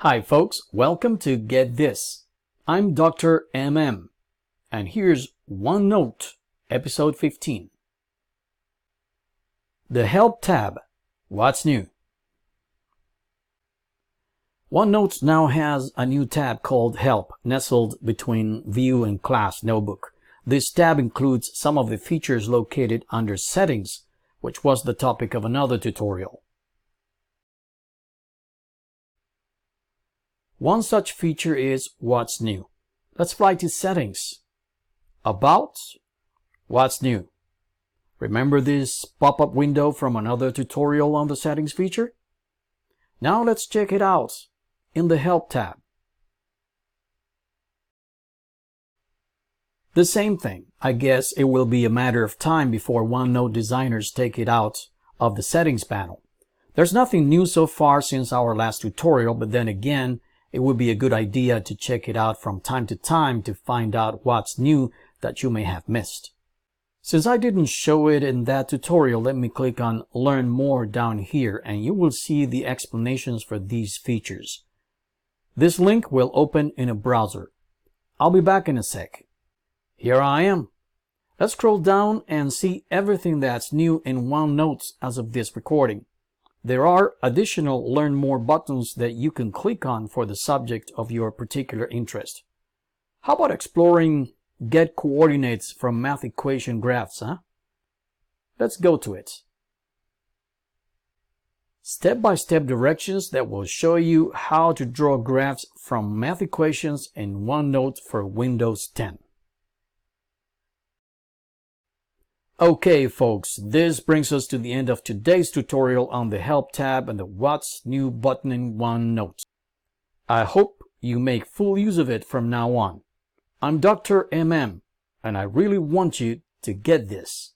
Hi folks, welcome to Get This. I'm Dr. MM, and here's OneNote, episode 15. The Help tab, what's new? OneNote now has a new tab called Help, nestled between View and Class Notebook. This tab includes some of the features located under Settings, which was the topic of another tutorial. One such feature is What's New. Let's fly to Settings. About, What's New. Remember this pop-up window from another tutorial on the Settings feature? Now let's check it out in the Help tab. The same thing. I guess it will be a matter of time before OneNote designers take it out of the Settings panel. There's nothing new so far since our last tutorial, but then again, it would be a good idea to check it out from time to time to find out what's new that you may have missed. Since I didn't show it in that tutorial, let me click on Learn More down here and you will see the explanations for these features. This link will open in a browser. I'll be back in a sec. Here I am. Let's scroll down and see everything that's new in OneNote as of this recording. There are additional Learn More buttons that you can click on for the subject of your particular interest. How about exploring Get Coordinates from Math Equation Graphs, huh? Let's go to it. Step-by-step directions that will show you how to draw graphs from math equations in OneNote for Windows 10. Okay folks, this brings us to the end of today's tutorial on the Help tab and the What's New button in OneNote. I hope you make full use of it from now on. I'm Dr. MM, and I really want you to get this.